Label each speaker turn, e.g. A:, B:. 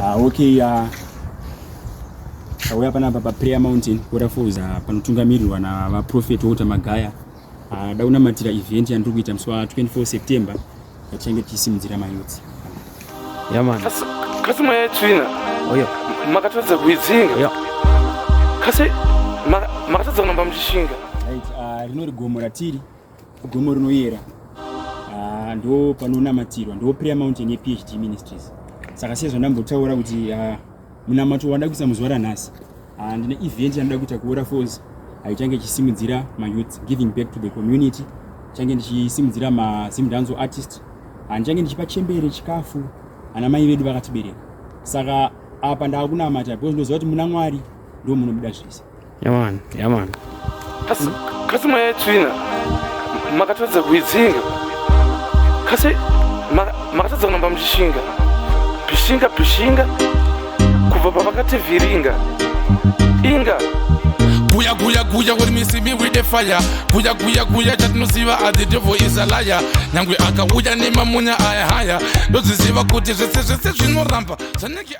A: Okay, kauya panapa paprayer mountain waterfalls panotungamirirwa navaprofeti wouta magaya. Daunamatira event yandiri kuita musi wa24 September yachange tichisimudzira mayouth.
B: Yaman.
C: Kasi mwayetsvina.
B: Oyo.
C: Makatadza kuidzinga.
B: Oyo.
C: Kasi makatadza kunamba muchishinga.
A: Right, rinori gomo ratiri, gomo rinoyera. Ndo panonamatirwa, ndo prayer mountain yePHD Ministries. Saka sezvo ndambotaura kuti munamato wanda kuisa muzuva ranhasi. Ndine event yandida kuita kuwaterfalls change chisimudzira mayouth, giving back to the community. Change ndichisimudzira mazimdanzo artist. Change ndichipa chembere chikafu ana mai vedu vakatibereka. Saka apa ndakunamata because ndoziva kuti muna Mwari ndo munobuda zvese.
B: Yaman.
C: Kasi mwayetsvina. Makatadza kuidzinga. Kasi makatadza kunamba muchishinga. Pishinga kubva pavakati vhiringa inga guya when me see me with the fire guya chatinoziva as the devil is a liar nyangwe akauya nemamunya aya haya ndoziziva kuti zvese zvinoramba zvanenge